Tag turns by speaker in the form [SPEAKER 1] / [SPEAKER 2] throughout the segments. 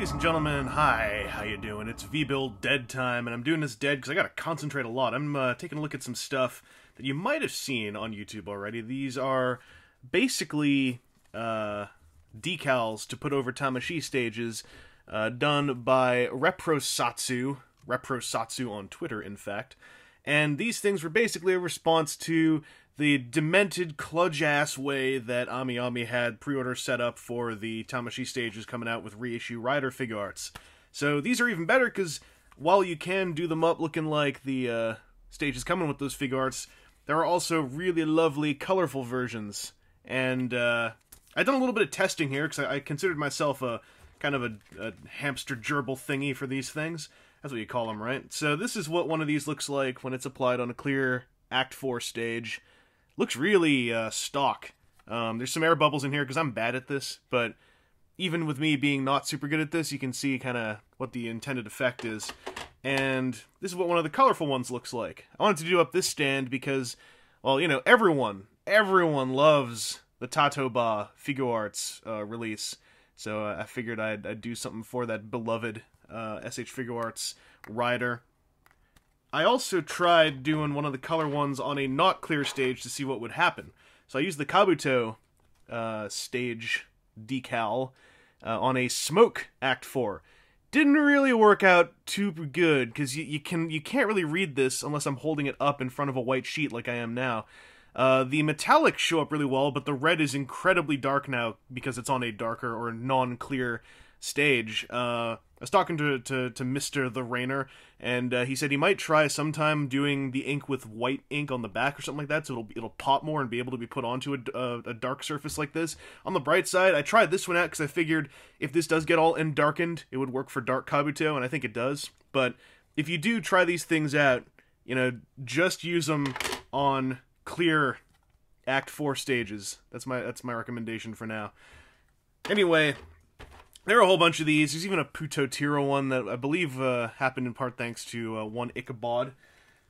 [SPEAKER 1] Ladies and gentlemen, hi, how you doing? It's V-Build Dead Time, and I'm doing this dead because I gotta concentrate a lot. I'm taking a look at some stuff that you might have seen on YouTube already. These are basically decals to put over Tamashii stages done by Reprosatsu on Twitter, in fact. And these things were basically a response to the demented, kludge-ass way that Ami had pre-order set up for the Tamashii stages coming out with reissue rider figure arts. So these are even better because while you can do them up looking like the stages coming with those figure arts, there are also really lovely, colorful versions. And I've done a little bit of testing here because I considered myself a kind of a hamster gerbil thingy for these things. That's what you call them, right? So this is what one of these looks like when it's applied on a clear Act 4 stage. Looks really stock. There's some air bubbles in here because I'm bad at this, but even with me being not super good at this, you can see kind of what the intended effect is. And this is what one of the colorful ones looks like. I wanted to do up this stand because, well, you know, everyone loves the Tatoba figure arts release. So I figured I'd do something for that beloved SH Figure Arts rider. I also tried doing one of the color ones on a not clear stage to see what would happen. So I used the Kabuto stage decal on a smoke Act 4. Didn't really work out too good because you can't really read this unless I'm holding it up in front of a white sheet like I am now. The metallics show up really well, but the red is incredibly dark now because it's on a darker or non-clear stage. I was talking to Mr. the Rainer, and he said he might try sometime doing the ink with white ink on the back or something like that, so it'll pop more and be able to be put onto a dark surface like this. On the bright side, I tried this one out because I figured if this does get all darkened, it would work for dark Kabuto, and I think it does. But if you do try these things out, you know, just use them on clear Act 4 stages. That's my recommendation for now. Anyway, there are a whole bunch of these. There's even a Putotiro one that I believe happened in part thanks to one Ichabod.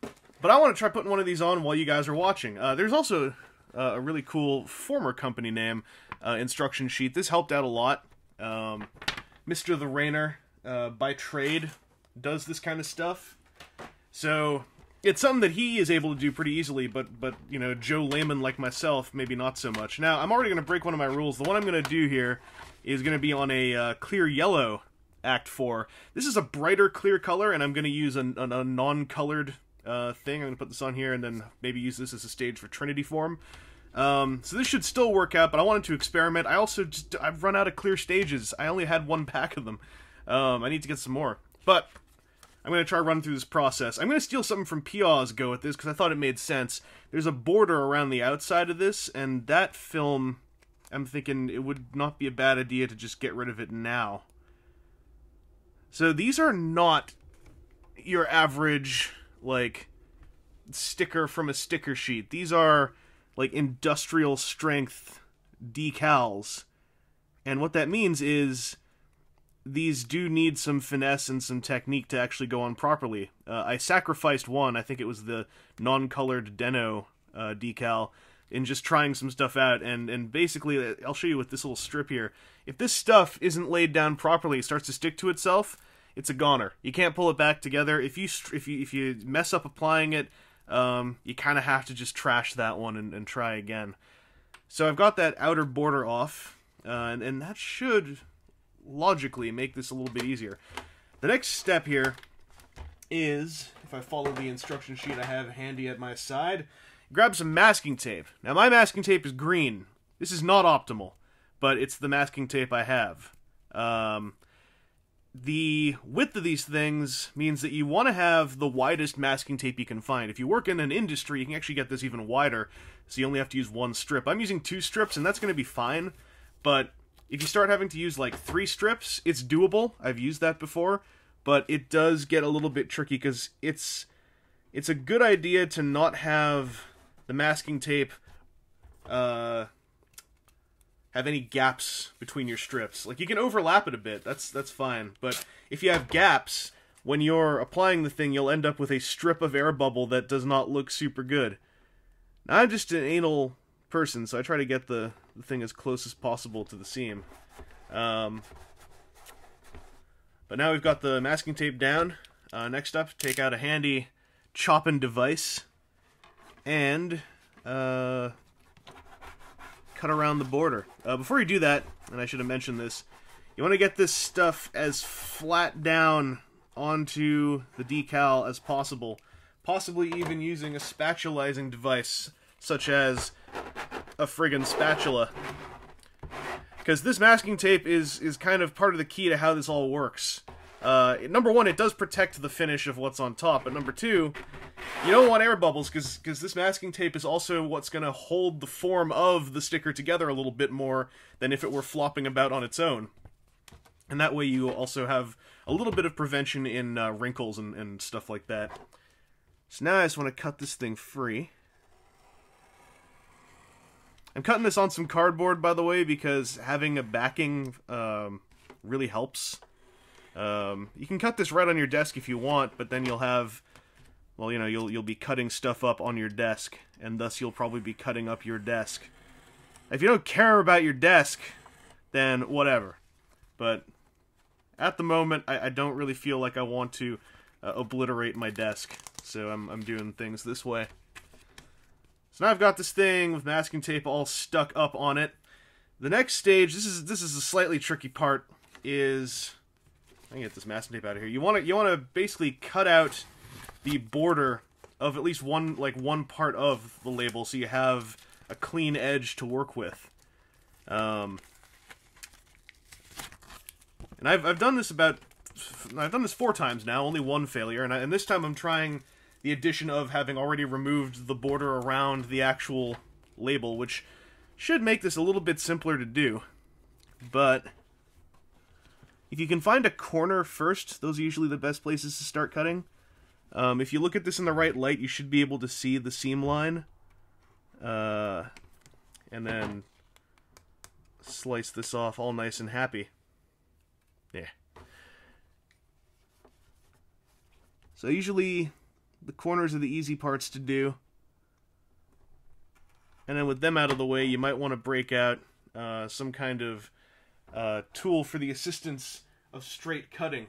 [SPEAKER 1] But I want to try putting one of these on while you guys are watching. There's also a really cool former company name instruction sheet. This helped out a lot. Mr. the Rainer, by trade, does this kind of stuff. So it's something that he is able to do pretty easily, but you know, Joe layman like myself, maybe not so much. Now, I'm already going to break one of my rules. The one I'm going to do here is going to be on a clear yellow Act 4. This is a brighter clear color, and I'm going to use a non-colored thing. I'm going to put this on here, and then maybe use this as a stage for Trinity form. So this should still work out, but I wanted to experiment. I've run out of clear stages. I only had one pack of them. I need to get some more. But I'm going to try running through this process. I'm going to steal something from Piaw's go at this, because I thought it made sense. There's a border around the outside of this, and that film, I'm thinking it would not be a bad idea to just get rid of it now. So these are not your average, like, sticker from a sticker sheet. These are, like, industrial strength decals. And what that means is these do need some finesse and some technique to actually go on properly. I sacrificed one, I think it was the non-colored Deno decal, in just trying some stuff out, and basically, I'll show you with this little strip here. If this stuff isn't laid down properly, it starts to stick to itself, it's a goner. You can't pull it back together. If you mess up applying it, you kind of have to just trash that one and try again. So I've got that outer border off, and that should logically make this a little bit easier. The next step here is, if I follow the instruction sheet I have handy at my side, grab some masking tape. Now my masking tape is green. This is not optimal, but it's the masking tape I have. The width of these things means that you want to have the widest masking tape you can find. If you work in an industry, you can actually get this even wider, so you only have to use one strip. I'm using 2 strips, and that's going to be fine, but if you start having to use like 3 strips, it's doable. I've used that before, but it does get a little bit tricky because it's a good idea to not have the masking tape have any gaps between your strips. Like, you can overlap it a bit, that's fine, but if you have gaps, when you're applying the thing, you'll end up with a strip of air bubble that does not look super good. Now, I'm just an anal person, so I try to get the thing as close as possible to the seam. But now we've got the masking tape down. Next up, take out a handy chopping device and cut around the border. Before you do that, and I should have mentioned this, you want to get this stuff as flat down onto the decal as possible, possibly even using a spatulizing device, such as a friggin' spatula. Because this masking tape is kind of part of the key to how this all works. Number one, it does protect the finish of what's on top, but number two, you don't want air bubbles, because this masking tape is also what's going to hold the form of the sticker together a little bit more than if it were flopping about on its own. And that way you also have a little bit of prevention in wrinkles and stuff like that. So now I just want to cut this thing free. I'm cutting this on some cardboard, by the way, because having a backing really helps. You can cut this right on your desk if you want, but then you'll have, well, you know, you'll be cutting stuff up on your desk, and thus you'll probably be cutting up your desk. If you don't care about your desk, then whatever. But at the moment, I don't really feel like I want to obliterate my desk, so I'm doing things this way. So now I've got this thing with masking tape all stuck up on it. The next stage, this is a slightly tricky part, is I can get this masking tape out of here. You want to basically cut out the border of at least one part of the label, so you have a clean edge to work with. And I've done this I've done this 4 times now, only one failure, and this time I'm trying the addition of having already removed the border around the actual label, which should make this a little bit simpler to do. But if you can find a corner first, those are usually the best places to start cutting. If you look at this in the right light, you should be able to see the seam line. And then slice this off all nice and happy. Yeah. So usually the corners are the easy parts to do. And then with them out of the way, you might want to break out some kind of tool for the assistance of straight cutting.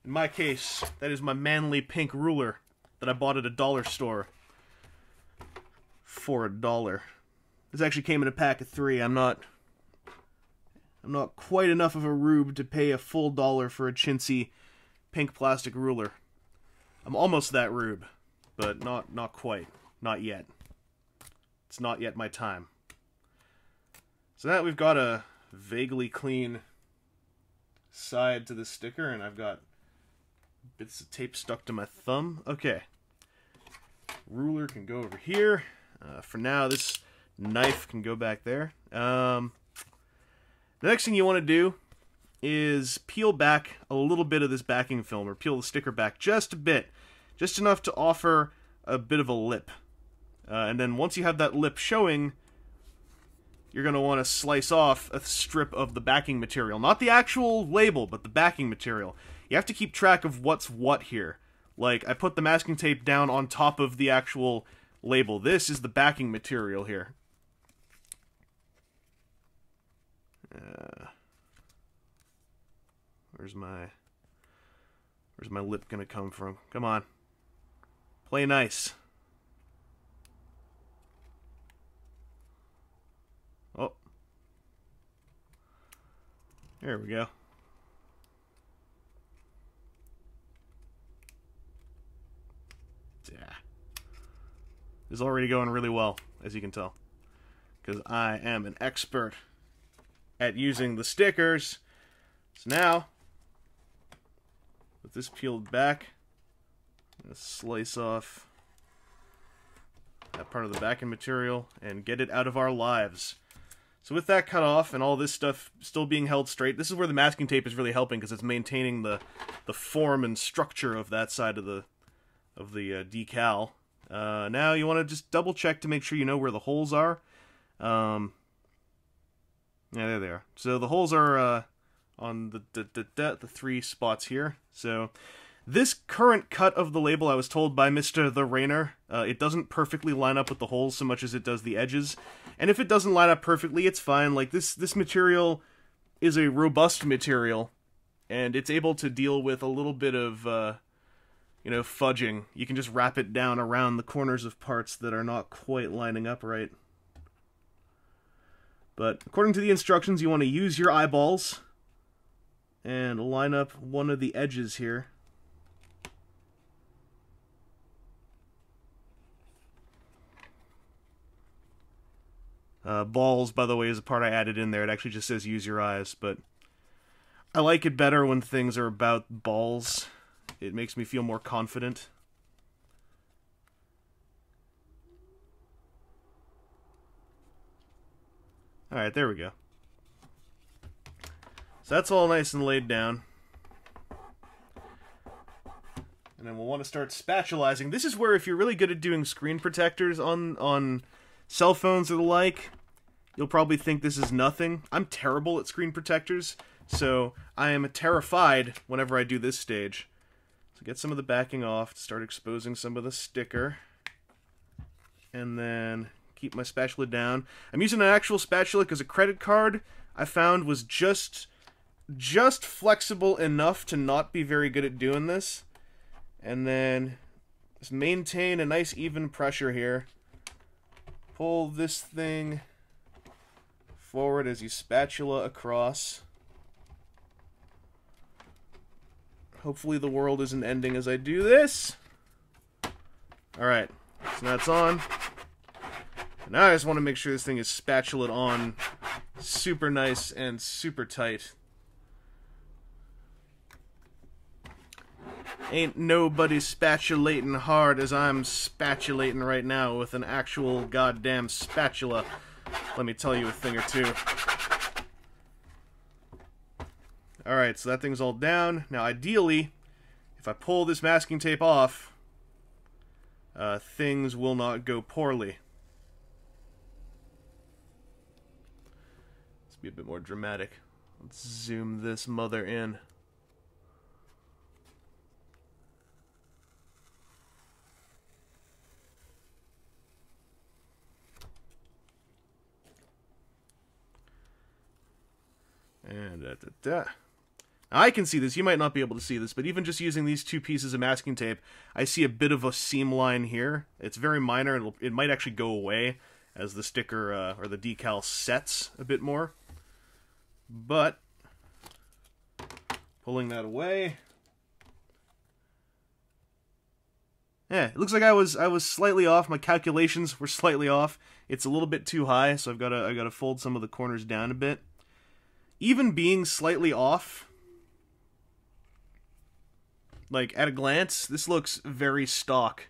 [SPEAKER 1] In my case, that is my manly pink ruler that I bought at a dollar store for $1. This actually came in a pack of 3. I'm not quite enough of a rube to pay a full $1 for a chintzy pink plastic ruler. I'm almost that rube, but not quite. Not yet. It's not yet my time. So now we've got a vaguely clean side to the sticker, and I've got bits of tape stuck to my thumb. Okay. Ruler can go over here. For now, this knife can go back there. The next thing you want to do is peel back a little bit of this backing film, or peel the sticker back just a bit. Just enough to offer a bit of a lip. And then once you have that lip showing, you're going to want to slice off a strip of the backing material. Not the actual label, but the backing material. You have to keep track of what's what here. Like, I put the masking tape down on top of the actual label. This is the backing material here. Where's my lip gonna come from? Come on. Play nice. Oh. There we go. Yeah. It's already going really well, as you can tell. Because I am an expert at using the stickers. So now, with this peeled back, I'm going to slice off that part of the backing material and get it out of our lives. So with that cut off and all this stuff still being held straight, this is where the masking tape is really helping, because it's maintaining the form and structure of that side of the decal. Now you want to just double check to make sure you know where the holes are. Yeah, there they are. So the holes are on the 3 spots here. So this current cut of the label, I was told by Mr. The Rainer, it doesn't perfectly line up with the holes so much as it does the edges. And if it doesn't line up perfectly, it's fine. Like, this material is a robust material, and it's able to deal with a little bit of, you know, fudging. You can just wrap it down around the corners of parts that are not quite lining up right. But according to the instructions, you want to use your eyeballs and line up one of the edges here. Balls, by the way, is a part I added in there. It actually just says use your eyes, but I like it better when things are about balls. It makes me feel more confident. Alright, there we go. So that's all nice and laid down. And then we'll want to start spatulizing. This is where, if you're really good at doing screen protectors on cell phones or the like, you'll probably think this is nothing. I'm terrible at screen protectors, so I am terrified whenever I do this stage. So get some of the backing off, start exposing some of the sticker, and then keep my spatula down. I'm using an actual spatula because a credit card I found was just flexible enough to not be very good at doing this. And then just maintain a nice even pressure here. Pull this thing forward as you spatula across. Hopefully the world isn't ending as I do this. Alright, so that's on. Now I just want to make sure this thing is spatulaed on super nice and super tight. Ain't nobody spatulating hard as I'm spatulating right now with an actual goddamn spatula. Let me tell you a thing or two. Alright, so that thing's all down. Now ideally, if I pull this masking tape off, things will not go poorly. Let's be a bit more dramatic. Let's zoom this mother in. And Now I can see this. You might not be able to see this, but even just using these two pieces of masking tape, I see a bit of a seam line here. It's very minor. It might actually go away as the sticker or the decal sets a bit more. But pulling that away, yeah, it looks like I was slightly off. My calculations were slightly off. It's a little bit too high, so I got to fold some of the corners down a bit. Even being slightly off, like at a glance, this looks very stock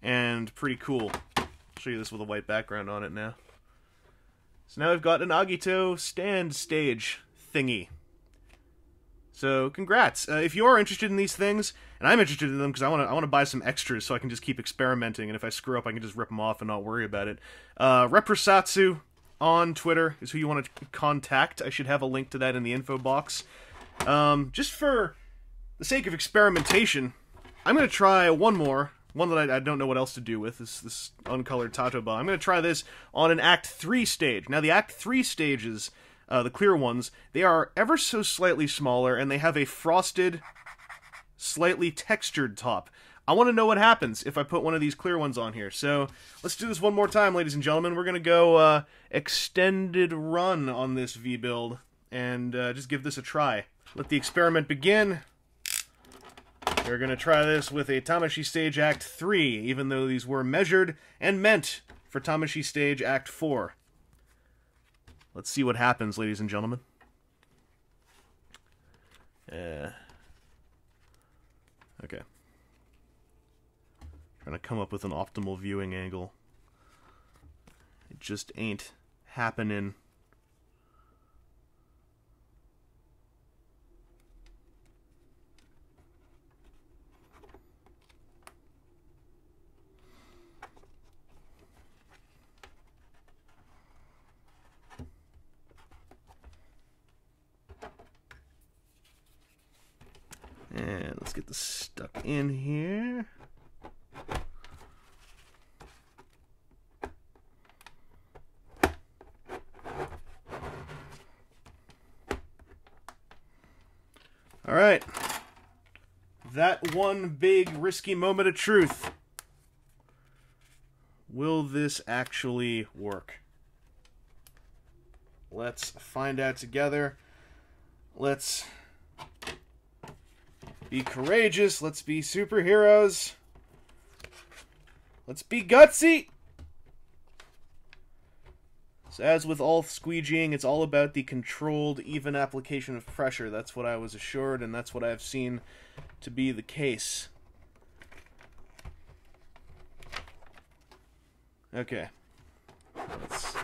[SPEAKER 1] and pretty cool. I'll show you this with a white background on it now. So now I've got an Agito stand stage thingy. So congrats. If you are interested in these things, and I'm interested in them because I want to buy some extras so I can just keep experimenting, and if I screw up I can just rip them off and not worry about it. Reprosatsu on Twitter is who you want to contact. I should have a link to that in the info box. Just for the sake of experimentation, I'm going to try one that I don't know what else to do with, this uncolored Tatoba. I'm going to try this on an Act 3 stage. Now the Act 3 stages, the clear ones, they are ever so slightly smaller, and they have a frosted, slightly textured top. I want to know what happens if I put one of these clear ones on here. So let's do this one more time, ladies and gentlemen. We're going to go extended run on this V-build and just give this a try. Let the experiment begin. We're going to try this with a Tamashii Stage Act 3, even though these were measured and meant for Tamashii Stage Act 4. Let's see what happens, ladies and gentlemen. Okay. Trying to come up with an optimal viewing angle. It just ain't happening. And let's get this stuck in here. Alright. That one big risky moment of truth. Will this actually work? Let's find out together. Let's be courageous. Let's be superheroes. Let's be gutsy. So as with all squeegeeing, it's all about the controlled, even application of pressure. That's what I was assured, and that's what I've seen to be the case. Okay. Let's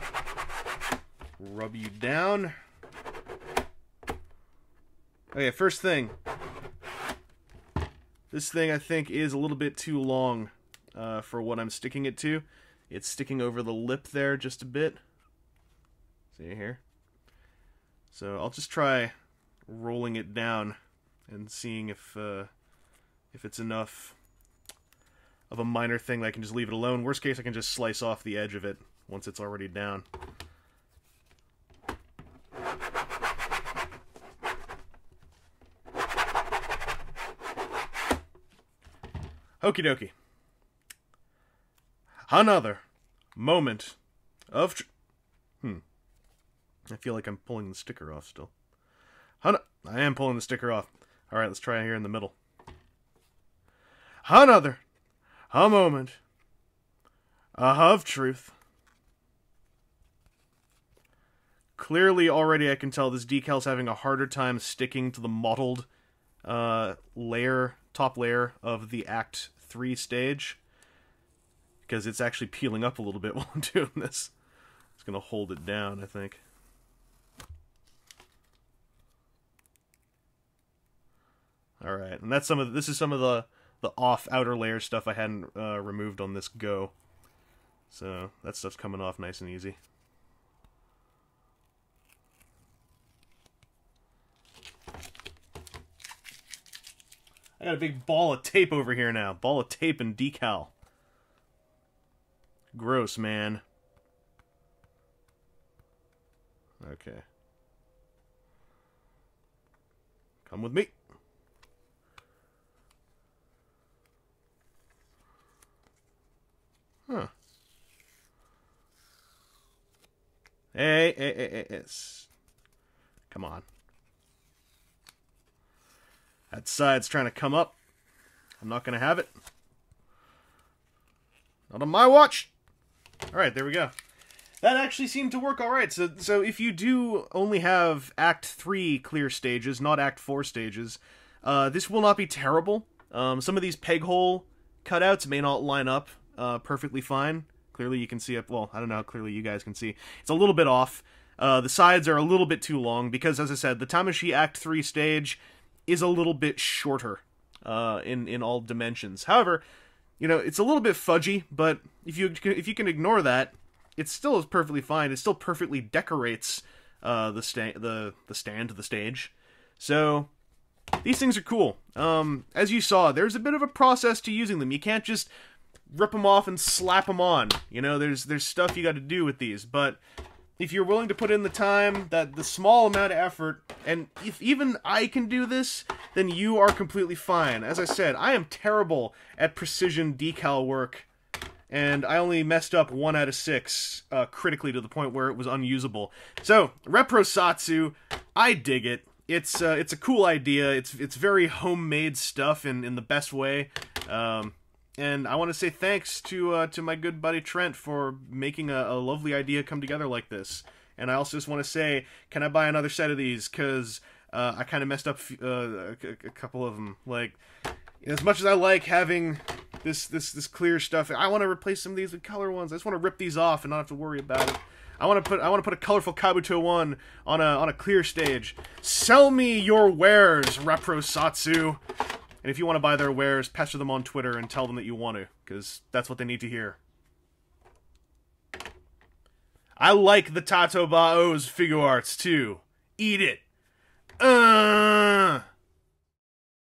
[SPEAKER 1] rub you down. Okay, first thing. This thing, I think, is a little bit too long for what I'm sticking it to. It's sticking over the lip there just a bit. See here? So I'll just try rolling it down and seeing if it's enough of a minor thing that I can just leave it alone. Worst case, I can just slice off the edge of it once it's already down. Okie dokie. Another moment of I feel like I'm pulling the sticker off still. I am pulling the sticker off. Alright, let's try it here in the middle. A moment of truth. Clearly already I can tell this decal's having a harder time sticking to the mottled top layer of the Act 3 stage. Because it's actually peeling up a little bit while I'm doing this. It's going to hold it down, I think. Alright, and that's this is some of the off outer layer stuff I hadn't removed on this go. So that stuff's coming off nice and easy. I got a big ball of tape over here now. Ball of tape and decal. Gross, man. Okay. Come with me. Huh. Hey. Come on. That side's trying to come up. I'm not going to have it. Not on my watch. Alright, there we go. That actually seemed to work alright. So if you do only have Act 3 clear stages, not Act 4 stages, this will not be terrible. Some of these peg hole cutouts may not line up perfectly fine. Clearly you can see it. Well, I don't know how clearly you guys can see. It's a little bit off. The sides are a little bit too long because, as I said, the Tamashii Act 3 stage is a little bit shorter in all dimensions. However, you know, it's a little bit fudgy, but if you can ignore that, it still is perfectly fine. It still perfectly decorates the stage. So these things are cool. As you saw, there's a bit of a process to using them. You can't just rip them off and slap them on. You know, there's stuff you got to do with these. But if you're willing to put in the time, the small amount of effort, and if even I can do this, then you are completely fine. As I said, I am terrible at precision decal work, and I only messed up 1 out of 6 critically to the point where it was unusable. So, Reprosatsu, I dig it. It's a cool idea. It's very homemade stuff in the best way. And I want to say thanks to my good buddy Trent for making a lovely idea come together like this. And I also just want to say, can I buy another set of these? Because I kind of messed up a couple of them. Like, as much as I like having this clear stuff, I want to replace some of these with color ones. I just want to rip these off and not have to worry about it. I want to put a colorful Kabuto one on a clear stage. Sell me your wares, Reprosatsu. And if you want to buy their wares, pester them on Twitter and tell them that you want to, because that's what they need to hear. I like the Tato Bao's figure arts, too. Eat it.